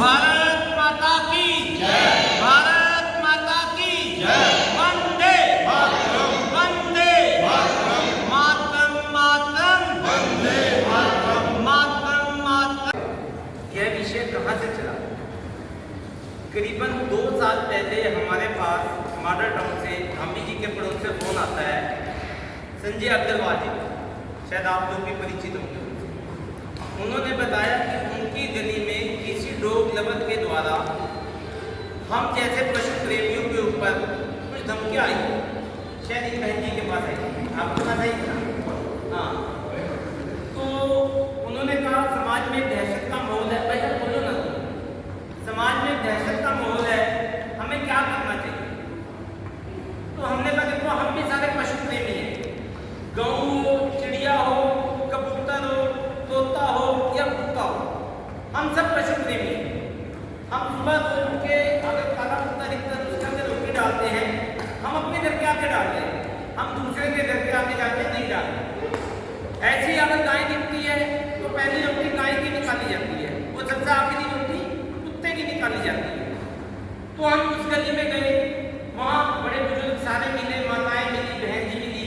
भारत माता की जय। भारत माता की जय। वंदे मातरम। वंदे मातरम। मातरम मातरम। वंदे मातरम। मातरम मातरम। यह विषय कहाँ से चला? करीबन 2 साल पहले हमारे पास मॉडल टाउन से धामी जी के पड़ोस से फोन आता है संजय अग्रवाल जी, शायद आप लोग भी परिचित होंगे। उन्होंने बताया कि उनकी गली में किसी डॉग लवर के द्वारा हम जैसे पशु प्रेमियों के ऊपर कुछ धमकियाँ आई, शायद एक बहन जी के पास आई, आपके पास आई ना? हाँ। तो उन्होंने कहा समाज में दहशत का माहौल है। भाई साहब बोलो ना, समाज में दहशत का माहौल है, हमें क्या करना चाहिए? तो हमने कहा देखो हम भी सारे पशु प्रेमी हैं, गौ हो, चिड़िया हो, कबूतर हो, तोता हो या कुत्ता हो, हम सब पशु प्रेमी हैं। हम सुबह उठ के अगर काला कुत्ता दिखता है तो उसके अंदर रोटी डालते हैं, हम अपने घर के आगे डालते हैं, हम दूसरे के घर के आगे जाके नहीं डालते। ऐसी अगर गाय दिखती है तो पहली रोटी गाय की निकाली जाती है, वो सबसे आखिरी रोटी कुत्ते की निकाली जाती है। तो हम उस गली में गए, वहाँ बड़े बुजुर्ग सारे मिले, माताएं मिली, बहन जी मिली,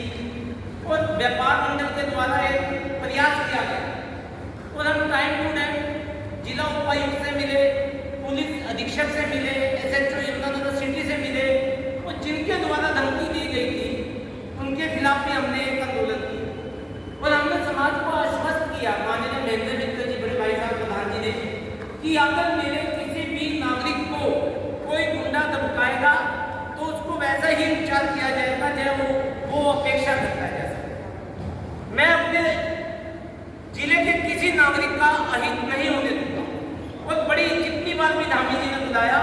और व्यापार मंडल के द्वारा एक प्रयास किया गया और हम टाइम टू टाइम जिला उपायुक्त से मिले, पुलिस अधीक्षक से मिले, SHO यमुनानगर सिटी से मिले, और जिनके द्वारा धमकी दी गई थी उनके खिलाफ भी हमने एक आंदोलन किया और हमने समाज को आश्वस्त किया, माननीय महेंद्र मित्तल जी, बड़े भाई साहब प्रधान जी ने, कि अगर मेरे किसी भी नागरिक को कोई गुंडा धमकाएगा तो उसको वैसा ही उपचार किया जाएगा जैसे वो अपेक्षा करता है। मैं अपने जिले के किसी नागरिक का अहित नहीं होने दूंगा। और बड़ी जितनी बार भी धामी जी ने बुलाया,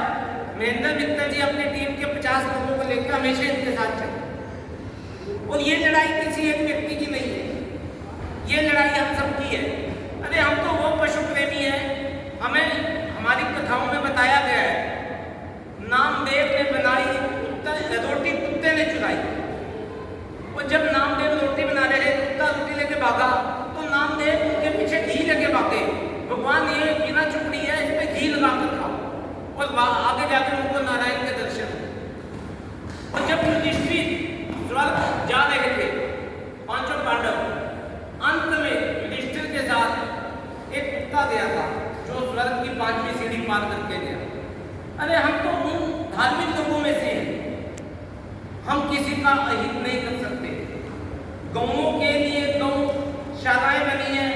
महेंद्र मित्तल जी अपनी टीम के 50 लोगों को लेकर हमेशा इनके साथ चले। और ये लड़ाई किसी एक व्यक्ति की नहीं है, ये लड़ाई हम सबकी है। अरे हम तो वो पशु प्रेमी हैं, हमें हमारी कथाओं में बताया गया है, नामदेव ने बनाई रोटी कुत्ते ने चुराई। और जब नामदेव रोटी बना रहे, कुत्ता रोटी लेके भागा तो नामदेव के पीछे घी लेके भागे, भगवान ये बिना चुपड़ी है, इस पे घी लगा कर खाओ, और आगे जाकर उनको नारायण के दर्शन। और जब युधिष्ठिर स्वर्ग जा रहे थे, 5 पांडव, अंत में युधिष्ठिर के साथ एक कुत्ता गया था जो स्वर्ग की 5वीं सीढ़ी पार करके गया। अरे हम तो उन धार्मिक लोगों में से हैं, हम किसी का अहित नहीं कर सकते। गौओं के लिए गौशालाएं बनी है,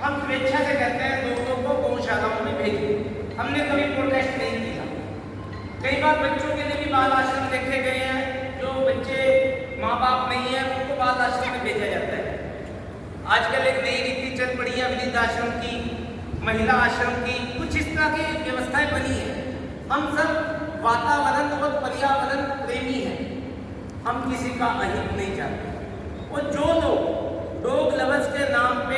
हम स्वेच्छा से कहते हैं लोगों को गौशालाओं में भेजें, हमने कभी प्रोटेस्ट नहीं किया। कई बार बच्चों के लिए भी बाल आश्रम देखे गए हैं, जो बच्चे माँ बाप नहीं है उनको बाल आश्रम में भेजा जाता है। आजकल एक नई रीति चल पड़ी है वृद्धाश्रम की, महिला आश्रम की, कुछ इस तरह की व्यवस्थाएं बनी है। हम सब वातावरण और पर्यावरण प्रेमी हैं, हम किसी का अहित नहीं चाहते। और जो लोग डॉग लवर्स के नाम पे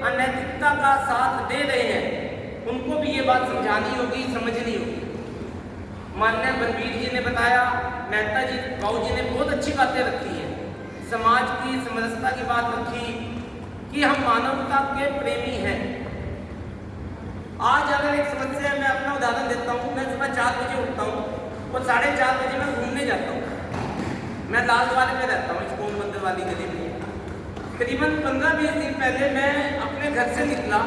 अनैतिकता का साथ दे रहे हैं उनको भी ये बात समझानी होगी, समझनी होगी। माननीय बलबीर जी ने बताया, मेहता जी, बाबू जी ने बहुत अच्छी बातें रखी हैं, समाज की समरसता की बात रखी कि हम मानवता के प्रेमी हैं। आज अगर एक समस्या है, मैं अपना उदाहरण देता हूँ, मैं सुबह 4 बजे उठता हूँ और 4:30 बजे मैं घूमने जाता हूँ। मैं लालद्वारे में रहता हूँ, स्कूल मंदिर वाली गली में। करीबन 15-20 दिन पहले मैं अपने घर से निकला,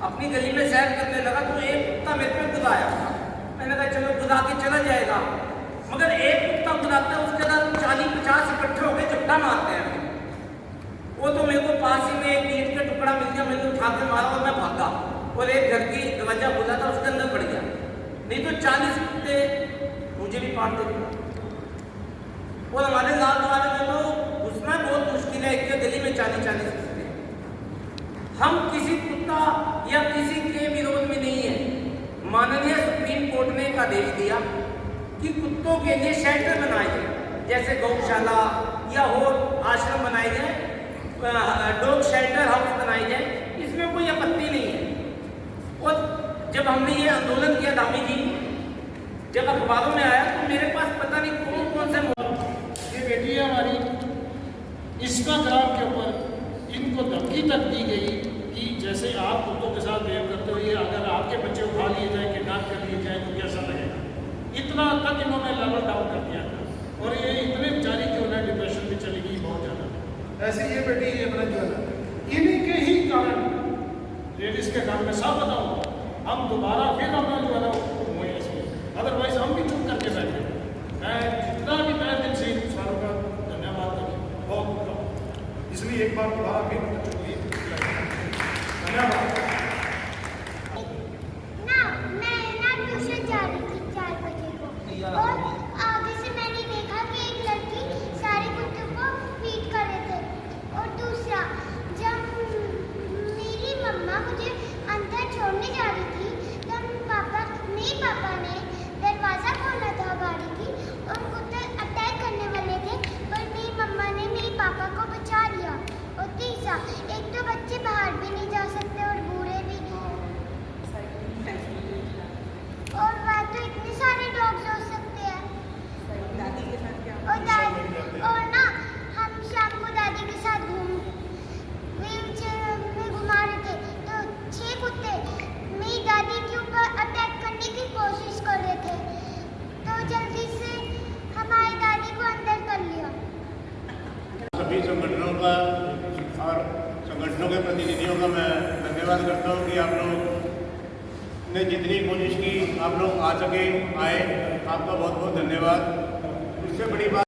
अपनी गली में सैर करने लगा तो एक कुत्ता मेरे पे कूद आया। मैंने कहा चलो कूदा के चला जाएगा, मगर एक कुत्ता कूदाता है, उसके साथ 40-50 इकट्ठे हो गए, झपटा मारते हैं। वो तो मेरे को पास ही में एक ईंट का टुकड़ा मिल गया, मैंने उठा के मारा और मैं भागा और एक घर की दरवाजा खोला था, उसके अंदर पड़ गया। नहीं तो 40 कुत्ते मुझे भी काट देते। और हमारे लालद्वारे में तो घुसना बहुत मुश्किल है, एक गली में 40-40 कुत्ते। हम किसी कुत्ता या किसी के विरोध में नहीं है। माननीय सुप्रीम कोर्ट ने एक आदेश दिया कि कुत्तों के लिए शेल्टर बनाए जाए, जैसे गौशाला या और आश्रम बनाए जाए, डॉग शेल्टर हाउस बनाए जाए, इसमें कोई आपत्ति नहीं है। और जब हमने ये आंदोलन किया, धामी जी जब अखबारों में आया तो मेरे पास पता नहीं कौन से ये बेटी है हमारी, इंस्टाग्राम के ऊपर इनको धमकी तक दी गई कि जैसे आप कुत्तों के साथ बिहेव करते हो, ये अगर आपके बच्चे उठा लिए जाए, किडनैप कर चली गई बहुत ज़्यादा। ऐसे ये बेटी ये अपना जो है इन्हीं के ही कारण लेडीज़ के कारण मैं सब बताऊँ हम दोबारा फिर अपना जो है ना हुए इसमें, अदरवाइज हम भी चुप करके बैठे। मैं जितना भी तय दिल से इन सारों का धन्यवाद करूँ बहुत, इसलिए एक बार दोबारा फिर चुकी धन्यवाद। और आगे से मैंने देखा कि एक लड़की सारे कुत्तों को फीड कर रहे थे। और दूसरा, जब मेरी मम्मा मुझे अंदर छोड़ने जा रही थी तब मेरे पापा ने दरवाज़ा खोला था गाड़ी की और कुत्ते अटैक करने वाले थे, पर मेरी मम्मा ने मेरे पापा को बचा लिया। और तीसरा, एक तो बच्चे बाहर भी नहीं जा सकते और बूढ़े भी, और वहाँ तो इतने सारे डॉग्स हो सकते हैं। और ना हम शाम को दादी के साथ व्हीलचेयर में घुमा रहे थे तो 6 कुत्ते मेरी दादी के ऊपर अटैक करने की कोशिश कर रहे थे, तो जल्दी से हमारी दादी को अंदर कर लिया। सभी संगठनों का और संगठनों के प्रतिनिधियों का मैं धन्यवाद करता हूँ कि आप लोग ने जितनी कोशिश की आप लोग आ सके आए, आपका बहुत बहुत धन्यवाद। उससे बड़ी बात